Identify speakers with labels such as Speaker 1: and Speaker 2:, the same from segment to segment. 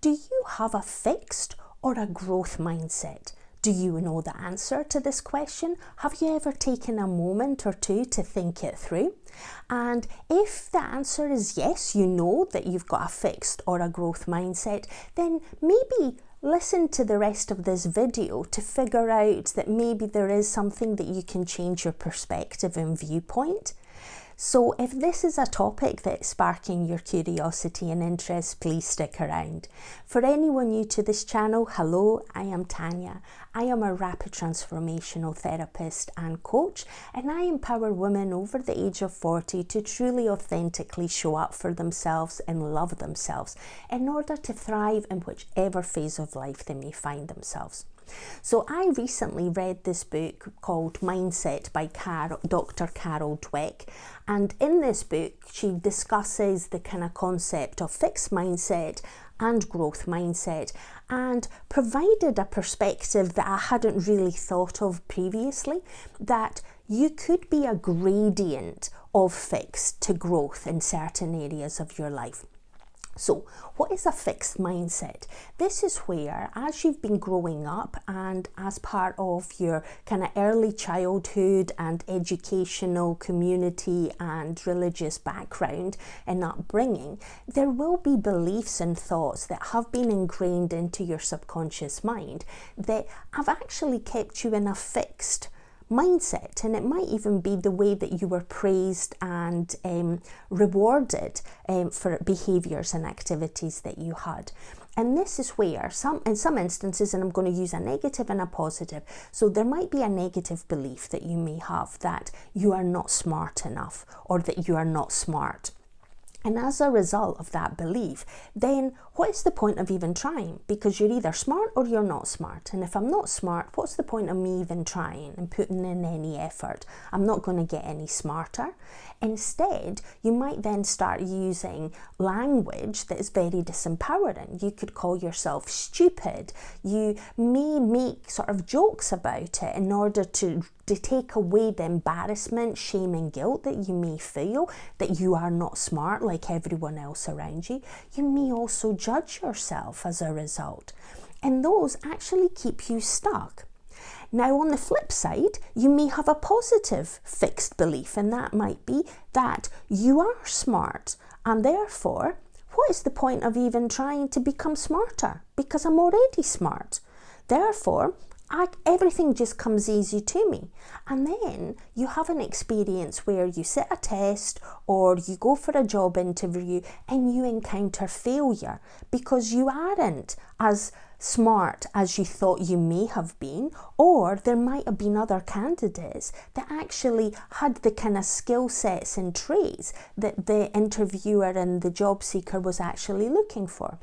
Speaker 1: Do you have a fixed or a growth mindset? Do you know the answer to this question? Have you ever taken a moment or two to think it through? And if the answer is yes, you know that you've got a fixed or a growth mindset, then maybe listen to the rest of this video to figure out that maybe there is something that you can change your perspective and viewpoint. So if this is a topic that's sparking your curiosity and interest, please stick around. For anyone new to this channel, hello, I am Tanya. I am a rapid transformational therapist and coach, and I empower women over the age of 40 to truly authentically show up for themselves and love themselves in order to thrive in whichever phase of life they may find themselves. So I recently read this book called Mindset by Dr. Carol Dweck, and in this book she discusses the kind of concept of fixed mindset and growth mindset, and provided a perspective that I hadn't really thought of previously, that you could be a gradient of fixed to growth in certain areas of your life. So what is a fixed mindset? This is where, as you've been growing up and as part of your kind of early childhood and educational community and religious background and upbringing, there will be beliefs and thoughts that have been ingrained into your subconscious mind that have actually kept you in a fixed mindset, and it might even be the way that you were praised and rewarded for behaviours and activities that you had. And this is where in some instances, and I'm going to use a negative and a positive, so there might be a negative belief that you may have that you are not smart enough or that you are not smart. And as a result of that belief, then what is the point of even trying? Because you're either smart or you're not smart. And if I'm not smart, what's the point of me even trying and putting in any effort? I'm not going to get any smarter. Instead, you might then start using language that is very disempowering. You could call yourself stupid. You may make sort of jokes about it in order to take away the embarrassment, shame and guilt that you may feel that you are not smart like everyone else around you. You may also judge yourself as a result, and those actually keep you stuck. Now, on the flip side, you may have a positive fixed belief, and that might be that you are smart, and therefore, what is the point of even trying to become smarter? Because I'm already smart. Therefore, everything just comes easy to me. And then you have an experience where you sit a test or you go for a job interview and you encounter failure because you aren't as smart as you thought you may have been, or there might have been other candidates that actually had the kind of skill sets and traits that the interviewer and the job seeker was actually looking for.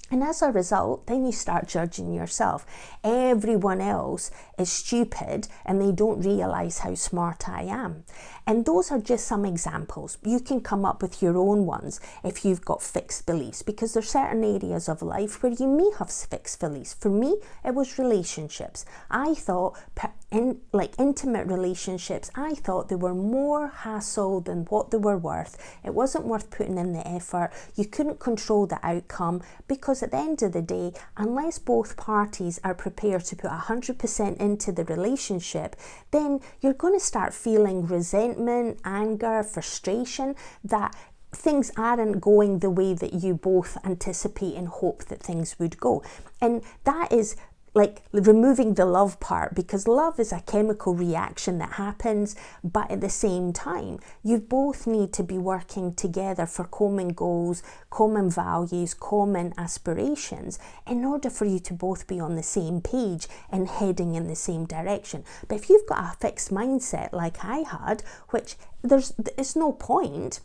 Speaker 1: And as a result, then you start judging yourself. Everyone else is stupid and they don't realise how smart I am. And those are just some examples. You can come up with your own ones if you've got fixed beliefs, because there's certain areas of life where you may have fixed beliefs. For me, it was relationships. I thought intimate relationships, I thought they were more hassle than what they were worth. It wasn't worth putting in the effort. You couldn't control the outcome, because at the end of the day, unless both parties are prepared to put 100% into the relationship, then you're going to start feeling resentment, anger, frustration, that things aren't going the way that you both anticipate and hope that things would go. And that is like removing the love part, because love is a chemical reaction that happens, but at the same time, you both need to be working together for common goals, common values, common aspirations, in order for you to both be on the same page and heading in the same direction. But if you've got a fixed mindset like I had, which it's no point,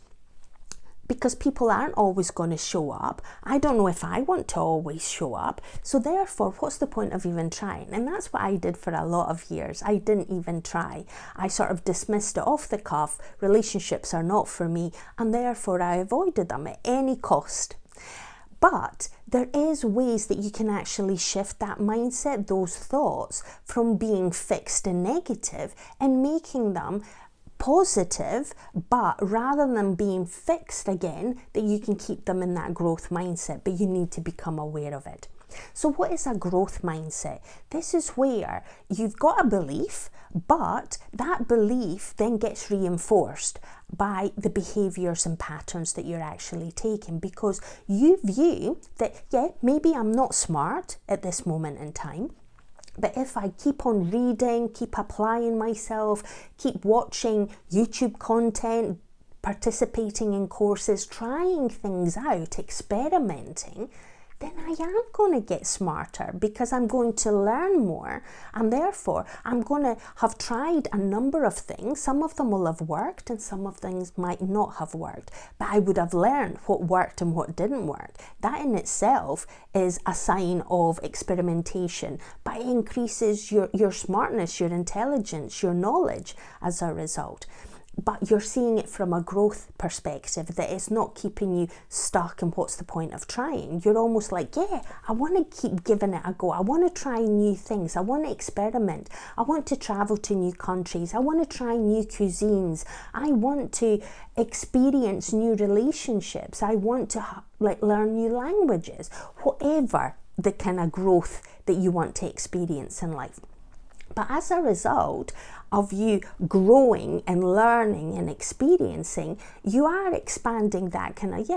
Speaker 1: because people aren't always going to show up. I don't know if I want to always show up. So therefore, what's the point of even trying? And that's what I did for a lot of years. I didn't even try. I sort of dismissed it off the cuff. Relationships are not for me, and therefore I avoided them at any cost. But there is ways that you can actually shift that mindset, those thoughts, from being fixed and negative, and making them positive, but rather than being fixed again, that you can keep them in that growth mindset, but you need to become aware of it. So what is a growth mindset? This is where you've got a belief, but that belief then gets reinforced by the behaviours and patterns that you're actually taking, because you view that, yeah, maybe I'm not smart at this moment in time, but if I keep on reading, keep applying myself, keep watching YouTube content, participating in courses, trying things out, experimenting, then I am going to get smarter, because I'm going to learn more, and therefore I'm going to have tried a number of things. Some of them will have worked and some of things might not have worked, but I would have learned what worked and what didn't work. That in itself is a sign of experimentation, but it increases your smartness, your intelligence, your knowledge as a result. But you're seeing it from a growth perspective, that it's not keeping you stuck and what's the point of trying. You're almost like, yeah, I want to keep giving it a go. I want to try new things. I want to experiment. I want to travel to new countries. I want to try new cuisines. I want to experience new relationships. I want to learn new languages. Whatever the kind of growth that you want to experience in life. But as a result of you growing and learning and experiencing, you are expanding that kind of,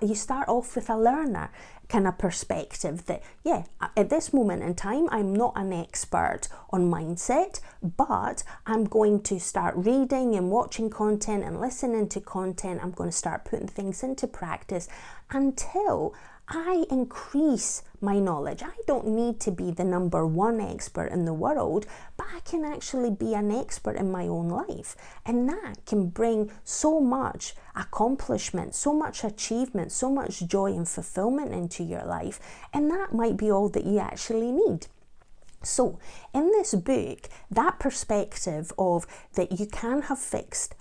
Speaker 1: you start off with a learner kind of perspective that, yeah, at this moment in time, I'm not an expert on mindset, but I'm going to start reading and watching content and listening to content. I'm going to start putting things into practice until I increase my knowledge. I don't need to be the number one expert in the world, but I can actually be an expert in my own life. And that can bring so much accomplishment, so much achievement, so much joy and fulfillment into your life. And that might be all that you actually need. So in this book, that perspective of that you can have fixed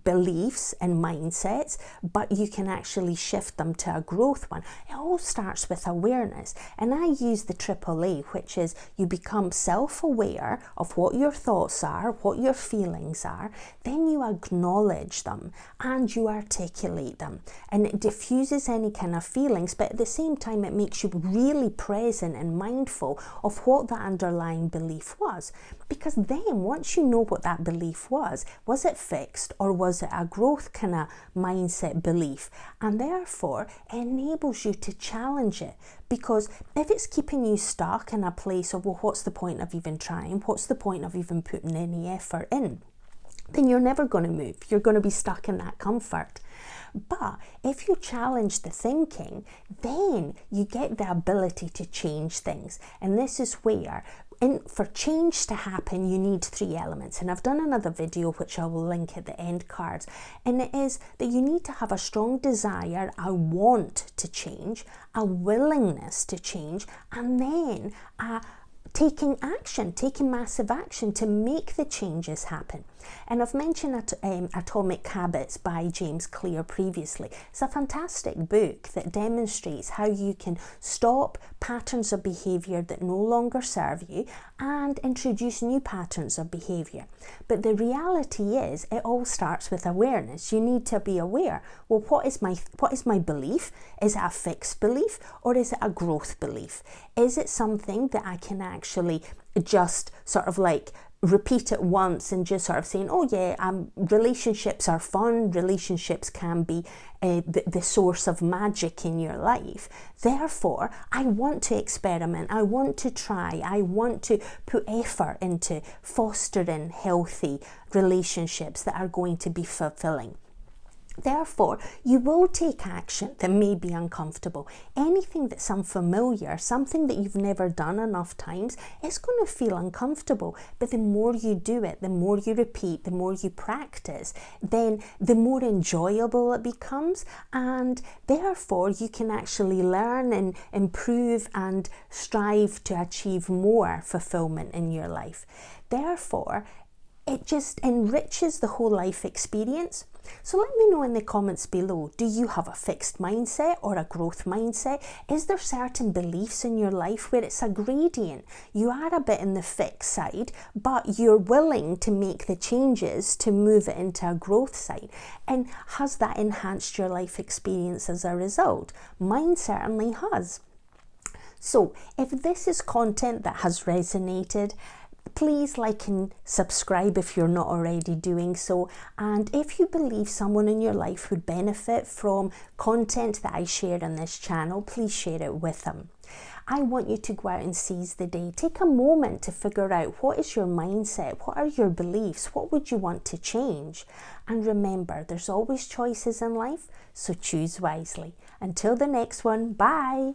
Speaker 1: beliefs and mindsets, but you can actually shift them to a growth one. It all starts with awareness. And I use the AAA, which is you become self-aware of what your thoughts are, what your feelings are, then you acknowledge them and you articulate them. And it diffuses any kind of feelings, but at the same time, it makes you really present and mindful of what the underlying belief was. Because then once you know what that belief was it fixed or was it a growth kind of mindset belief? And therefore it enables you to challenge it. Because if it's keeping you stuck in a place of, well, what's the point of even trying? What's the point of even putting any effort in? Then you're never going to move. You're going to be stuck in that comfort. But if you challenge the thinking, then you get the ability to change things. And this is where, for change to happen, you need 3 elements. And I've done another video, which I will link at the end cards. And it is that you need to have a strong desire, I want to change, a willingness to change, and then taking action, taking massive action to make the changes happen. And I've mentioned Atomic Habits by James Clear previously. It's a fantastic book that demonstrates how you can stop patterns of behaviour that no longer serve you and introduce new patterns of behaviour. But the reality is, it all starts with awareness. You need to be aware, well, what is my belief? Is it a fixed belief or is it a growth belief? Is it something that I can actually just sort of like repeat it once and just sort of saying, oh yeah, relationships are fun, relationships can be the source of magic in your life. Therefore, I want to experiment, I want to try, I want to put effort into fostering healthy relationships that are going to be fulfilling. Therefore, you will take action that may be uncomfortable. Anything that's unfamiliar, something that you've never done enough times, it's going to feel uncomfortable. But the more you do it, the more you repeat, the more you practice, then the more enjoyable it becomes. And therefore, you can actually learn and improve and strive to achieve more fulfillment in your life. Therefore, it just enriches the whole life experience. So let me know in the comments below, do you have a fixed mindset or a growth mindset? Is there certain beliefs in your life where it's a gradient? You are a bit in the fixed side, but you're willing to make the changes to move it into a growth side. And has that enhanced your life experience as a result? Mine certainly has. So if this is content that has resonated, please like and subscribe if you're not already doing so. And if you believe someone in your life would benefit from content that I share on this channel, please share it with them. I want you to go out and seize the day. Take a moment to figure out, what is your mindset? What are your beliefs? What would you want to change? And remember, there's always choices in life, so choose wisely. Until the next one, bye.